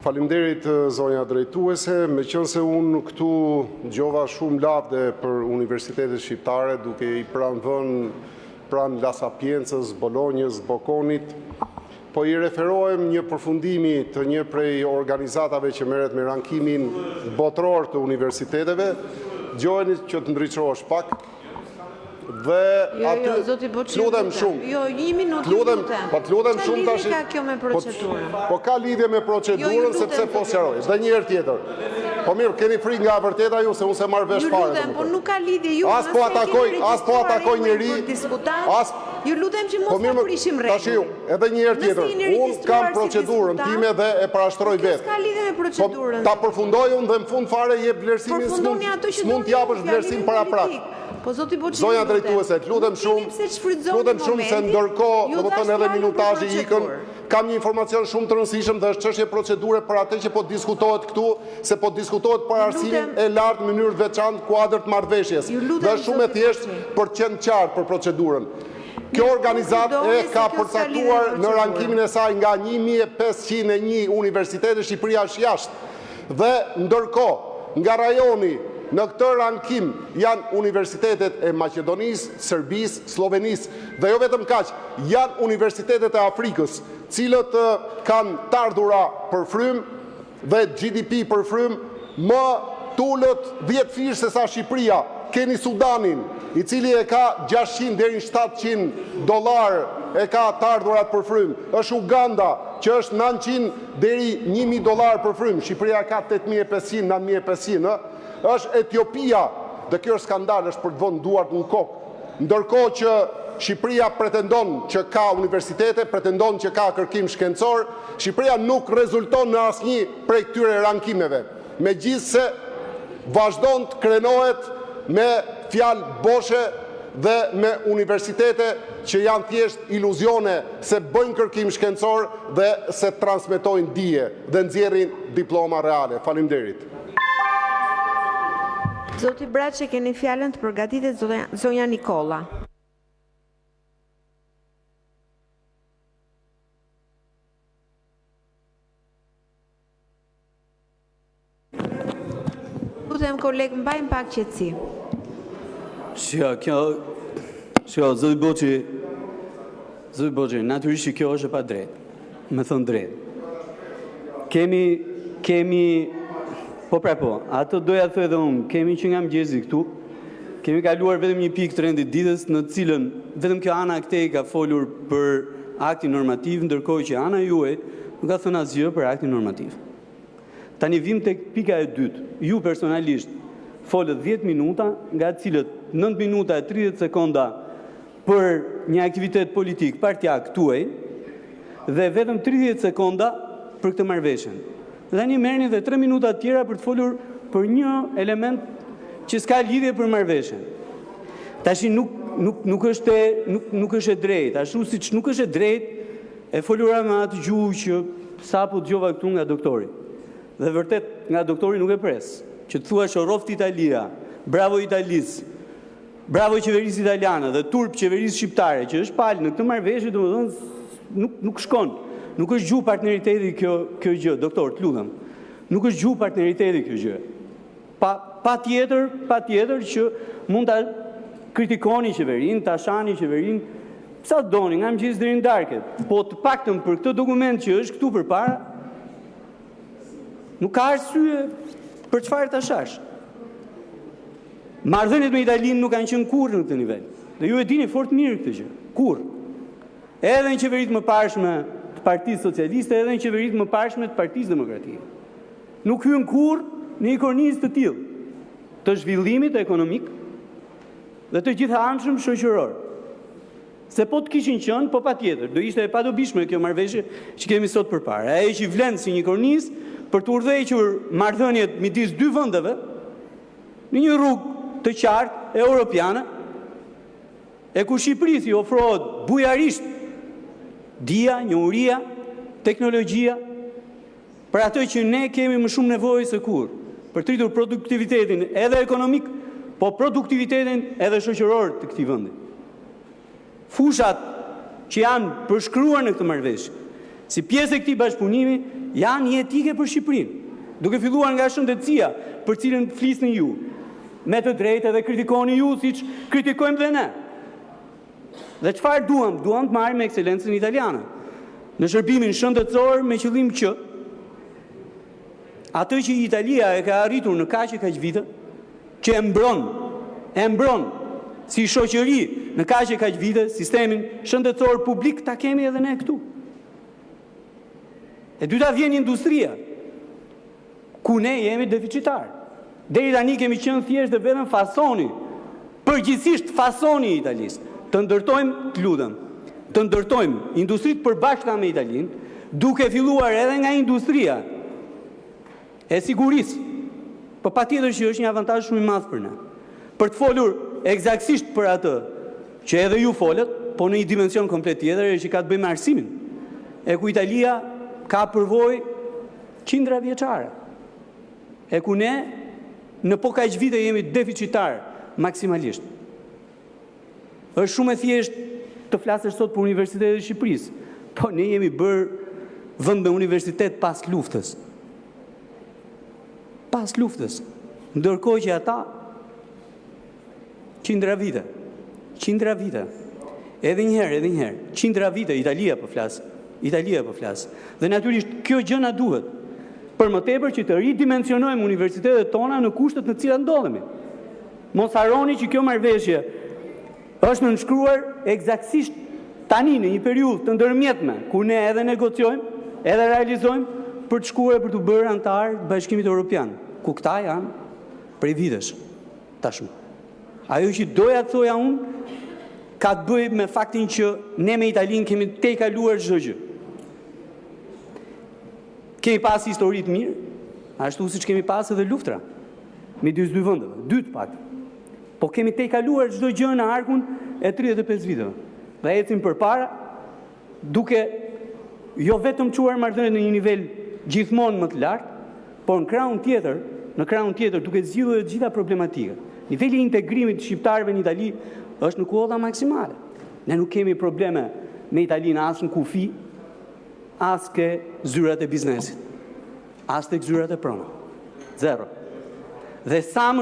Faleminderit zonja drejtuese, meqense unë këtu gjova shumë lavde për universitetet shqiptare, duke i pranë La Sapiences, Bolonjës, Bokonit, po i referohem një përfundimi të një prej organizatave që merret me rankimin botëror të universiteteve. Gjojeni që të ndriçohesh pak. Dhe aty lutem shumë. Jo, 1 minutë lutem. Po të lutem shumë tash. Ka kjo me procedurën. Po ka lidhje me procedurën sepse po sqaroj. Dhe një herë tjetër. Po mirë, keni frikë nga e vërteta ju se unë se marr vesh fare. Ju lutem, po nuk ka lidhje ju. As po atakoj njeri. Ju lutem që mos ta prishim rregull. Tash ju, edhe një herë tjetër. Unë kam procedurën time dhe e parashtroj vetë. Ka lidhje me procedurën. Ta përfundoj unë dhe në fund fare jep vlerësimin, s'mund t'japësh vlerësim para prak. Zonja drejtuese, lutem shumë se ndërkohë, domethënë edhe minutazhi ikën, kam një informacion shumë të rëndësishëm dhe është çështje procedure për atë që po diskutohet këtu, se po diskutohet për arsimin e lartë në mënyrë të veçantë kuadër të marrëveshjes. Dhe është shumë e thjeshtë për të qenë qartë për procedurën. Kjo organizatë e ka përcaktuar në rankimin e saj nga 1501 universitete Shqipëria është jashtë. Dhe ndërkohë, nga rajoni në këtë rankim janë universitetet e Maqedonisë, Serbisë, Slovenisë dhe jo vetëm kaq, janë universitetet e Afrikës, cilët kanë të ardhura për frym dhe GDP për frym më tullët 10 fish se sa Shqipëria. Keni Sudanin, i cili e ka 600 deri në $700 e ka të ardhurat për frym. Është Uganda, që është 900 deri $1000 për frym. Shqipëria ka 8500, 9500. Është Etiopia, dhe kjo është skandal, është për të vënë duart në kokë. Ndërkohë që Shqipëria pretendon që ka universitete, pretendon që ka kërkim shkencor, Shqipëria nuk rezulton në asnjë prej këtyre rankimeve. Megjithse vazhdon të krenohet me fjalë boshe dhe me universitete që janë thjesht iluzione se bëjnë kërkim shkencor dhe se transmetojnë dije dhe nxjerrin diploma reale. Faleminderit. Zoti Braçe, keni fjalën të përgatitet zonja Nikola. Lutem kolegë, mbajmë pak qetësi. Zoti Boçi, natyrisht që kjo është e pa drejtë, me thënë drejtë. Kemi atë doja të thë edhe unë, kemi që nga mëngjesi këtu, kemi kaluar vetëm një pikë të rendit ditës në cilën vetëm kjo ana këtej ka folur për aktin normativ, ndërkohë që ana juaj nuk ka thënë asgjë për aktin normativ. Tani vim tek pika e dytë. Ju personalisht folët 10 minuta, nga të cilët 9 minuta e 30 sekonda për një aktivitet politik partjak tuaj dhe vetëm 30 sekonda për këtë marrëveshjen. Tani merrni dhe 3 minuta tjera për të folur për një element që s'ka lidhje për marrëveshjen. Tash nuk është e drejtë, ashtu siç nuk është e drejtë e folura me atë gjuhë që sapo dëgjova këtu nga doktori. Dhe vërtet nga doktori nuk e pres, që të thua shoroft Italia, bravo Italis, bravo qeverisë italiane dhe turp qeverisë shqiptare, që është palë në këtë marrëveshje, domethënë nuk shkon. Nuk është gjuhë partneriteti kjo gjë, doktor, të lutem. Nuk është gjuhë partneriteti kjo gjë. Pa tjetër që mund ta kritikoni qeverinë, ta shani qeverinë, sa doni, nga mëngjes deri në darkët. Po të paktën për këtë dokument që është këtu përpara, nuk ka arsye për çfarë ta shash. Marrëdhëniet me Italinë nuk kanë qenë kurrë në këtë nivel. Dhe ju e dini fort mirë këtë gjë. Kurrë. Edhe në qeveritë më parshme të Partisë Socialiste, edhe në qeveritë më parshme të Partisë Demokratike. Nuk hyn kurrë në një kornizë të tillë të zhvillimit ekonomik dhe të gjithëanshëm shoqëror. Se po të kishin qenë, po patjetër, do ishte e padobishme kjo marrëveshje që kemi sot përpara. Ai që vlen si një kornizë për të udhëhequr marrëdhëniet midis dy vendeve në një rrugë të qartë europiane, e ku Shqipërisë i ofrohet bujarisht dia, njohuria, teknologjia, për atë që ne kemi më shumë nevojë se kurrë, për të rritur produktivitetin edhe ekonomik, po produktivitetin edhe shoqëror të këtij vendi. Fushat që janë përshkruar në këtë marrëveshje si pjesë e këtij bashkëpunimi janë jetike për Shqipërinë, duke filluar nga shëndetësia, për cilën flisni ju, me të drejtë edhe kritikoni ju siç kritikojmë dhe ne. Dhe çfarë duam? Duam të marrim ekselencën italiane në shërbimin shëndetësor me qëllim që atë që Italia e ka arritur në kaq e kaq vite, që e mbron si shoqëri në kaq e kaq vite sistemin shëndetësor publik, ta kemi edhe ne këtu. E dyta vjen industria, ku ne jemi deficitar. Deri tani kemi qenë thjesht dhe vetëm fasoni, përgjithsisht fasoni i Italisë. Të ndërtojmë, të lutem, të ndërtojmë industritë përbashkëta me Italinë, duke filluar edhe nga industria e sigurisë, po patjetër që është një avantazh shumë i madh për ne. Për të folur eksaktësisht për atë që edhe ju folët, po në një dimension komplet tjetër që ka të bëjë me arsimin, e ku Italia ka përvojë qindra vjeçare, e ku ne në po kaq vite jemi deficitar maksimalisht. Është shumë e thjeshtë të flasësh sot për Universitetin e Shqipërisë, po ne jemi bërë vend me universitet pas luftës. Pas luftës, ndërkohë që ata qindra vite, edhe njëherë, qindra vite, Italia po flas. Dhe natyrisht kjo gjë na duhet, për më tepër që të ridimensionojmë universitetet tona në kushtet në cilat ndodhemi. Mos harroni që kjo marrëveshje është nënshkruar eksaktësisht tani në një periudhë të ndërmjetme, ku ne edhe negociojmë, edhe realizojmë për të shkuar për të bërë antar të Bashkimit Evropian, ku këta janë prej vitesh tashmë. Ajo që doja të thoja unë ka të bëjë me faktin që ne me Italinë kemi te kaluar çdo gjë. Kemi pas histori të mirë, ashtu siç kemi pas edhe luftra midis dy vendeve, dy të pak. Po kemi te kaluar çdo gjë në arkun e 35 viteve. Dhe ecim përpara duke jo vetëm çuar marrëdhëniet në një nivel gjithmonë më të lartë, por në krahun tjetër duke zgjidhur të gjitha problematika. Niveli i integrimit të shqiptarëve në Itali është në kuota maksimale. Ne nuk kemi probleme me Italinë as në kufi, as ke zyrat e biznesit, as tek zyrat e prona. Zero. Dhe sa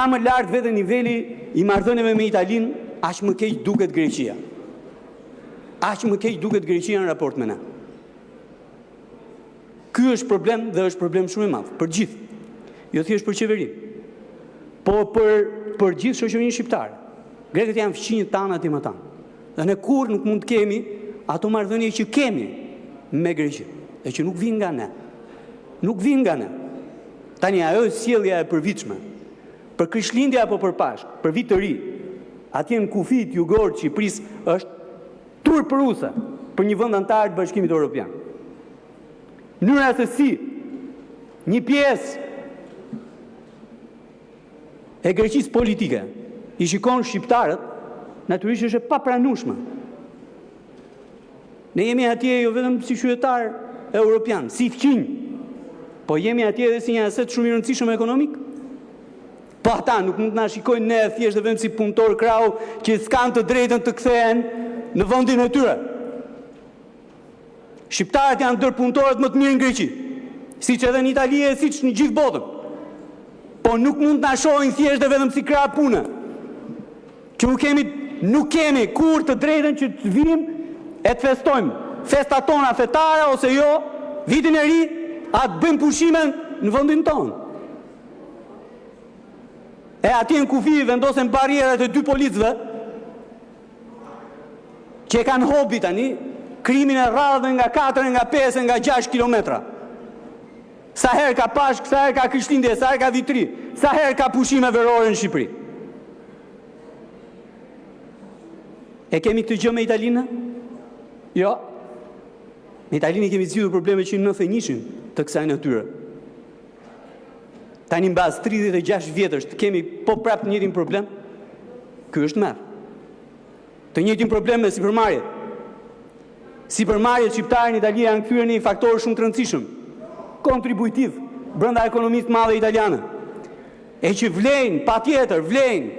më lart vete niveli i marrëdhënieve me Italinë, aq më keq duket Greqia. Aq më keq duket Greqia në raport me ne. Ky është problem dhe është problem shumë i madh për gjithë. Jo thjesht për qeverinë, po për gjithë shoqërinë shqiptare. Grekët janë fqinjët tanë aty më tanë. Dhe ne kur nuk mund të kemi ato marrëdhënie që kemi me Greqinë, dhe që nuk vinë nga ne. Nuk vinë nga ne. Tani ajo sjellja e përvitshme për Krishtlindje apo për Pashkë, për vit të ri, atje në kufit jugor të Shqipërisë është turpëruese për një vend antar të Bashkimit Evropian. Mënyra se si një pjesë e Greqisë politike i shikon shqiptarët, natyrisht është e papranueshme. Ne jemi atje jo vetëm si qytetar europian, si fqinj, po jemi atje edhe si një aset shumë i rëndësishëm ekonomik. Po ata nuk mund të na shikojnë ne thjesht vetëm si punëtor krau që s'kan të drejtën të kthehen në vendin e tyre. Shqiptarët janë ndër punëtorët më të mirë në Greqi, siç edhe në Itali e siç në gjithë botën. Po nuk mund të na shohin thjesht dhe vetëm si krah pune. Që nuk kemi kur të drejtën që të vinim e të festojmë festat tona fetare ose jo, vitin e ri, atë bëjmë pushimen në vendin tonë. E atje në kufi vendosen barierat e dy policëve që e kanë hobi tani krimin e rradhë nga 4, nga 5, nga 6 kilometra. Sa herë ka Pashkë, sa herë ka Krishtlindje, sa herë ka Vitri, sa herë ka pushime verore në Shqipëri. E kemi këtë gjë me Italinë? Jo. Me Italinë kemi zgjidhur probleme që në 91-shin të kësaj natyre. Tani mbas 36 vjetësh të kemi po prapë të njëjtin problem. Ky është merr. Të njëjtin problem me sipërmarrjet. Sipërmarrjet shqiptare në Itali janë kthyer në një faktor shumë të rëndësishëm, kontribuitiv brenda ekonomisë të madhe italiane. E që vlen, patjetër vlen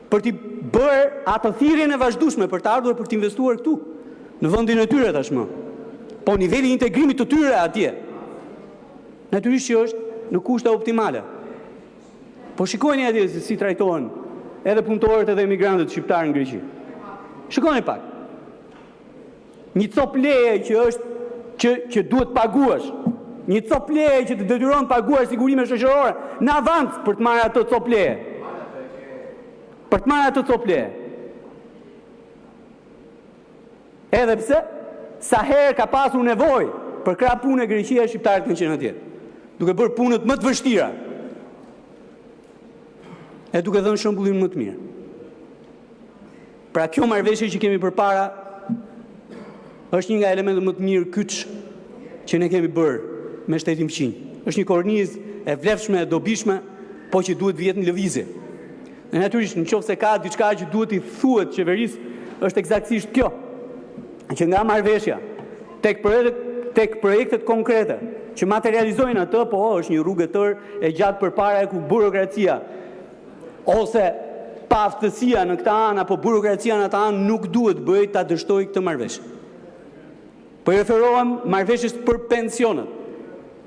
për të bërë atë thirrjen e vazhdueshme për të ardhur për të investuar këtu. në vendin e tyre tashmë. Po niveli i integrimit të tyre atje, natyrisht që është në kushte optimale. Po shikojeni atje se si trajtohen edhe punëtorët edhe emigrantët shqiptarë në Greqi. Shikojeni pak. Një cop leje që është që duhet paguash, një cop leje që të detyron paguash sigurime shoqërore në avans për të marrë ato cop leje. Për të marrë ato cop leje. Edhe pse sa herë ka pasur nevojë për krah punë e Greqia, shqiptarët kanë qenë atje, duke bërë punët më të vështira e duke dhënë shembullin më të mirë. Pra kjo marrëveshje që kemi përpara është një nga elementet më të mirë kyç që ne kemi bërë me shtetin fqinj. Është një kornizë e vlefshme, e dobishme, po që duhet vjet në lëvizje. Dhe natyrisht nëse ka diçka që duhet i thuhet qeverisë, është eksaktësisht kjo. Që nga marrëveshja tek projektet konkrete që materializojnë atë, po është një rrugë e tërë e gjatë përpara ku burokracia ose pa aftësia në këtë anë apo burokracia në atë anë nuk duhet bëj ta dështoj këtë marrëveshje. Po i referohem marrëveshjes për pensionet,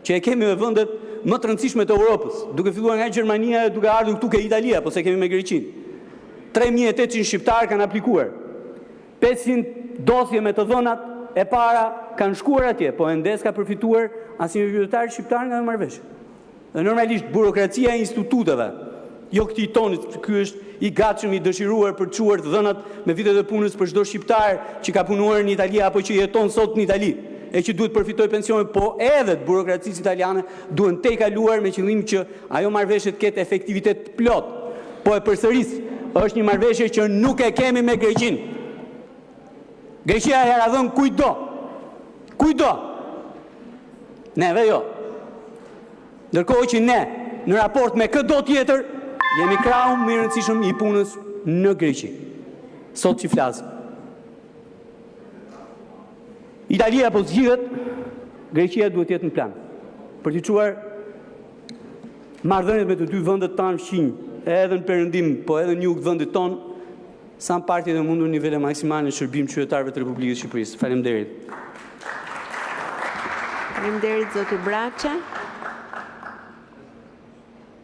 që e kemi me vendet më të rëndësishme të Europës, duke filluar nga Gjermania e duke ardhur këtu ke Italia, po se kemi me Greqinë. 3800 shqiptarë kanë aplikuar. 500 dosje me të dhënat e para kanë shkuar atje, po ende s'ka përfituar asnjë qytetar shqiptar nga marrëveshja. Dhe normalisht burokracia e instituteve, jo këtij tonit, ky është i gatshëm, i dëshiruar për të çuar të dhënat me vitet e punës për çdo shqiptar që ka punuar në Itali apo që jeton sot në Itali e që duhet përfitoj pensionin, po edhe të burokracisë italiane duhen të kaluar me qëllim që ajo marrëveshje të ketë efektivitet plot. Po e përsëris, është një marrëveshje që nuk e kemi me Greqinë. Greqia e ka dhënë kujdo. Neve jo. Ndërkohë që ne, në raport me çdo tjetër, jemi krau më i rëndësishëm i punës në Greqi. Sot që flas. Italia po zgjidhet, Greqia duhet të jetë në plan. Për të çuar marrëdhëniet me të dy vendet tanë fqinj, edhe në perëndim, po edhe në jug vendit ton, sa në partjet e mundur nivele maksimale në shërbim qytetarëve të Republikës Shqipërisë. Faleminderit. Faleminderit zoti Braça.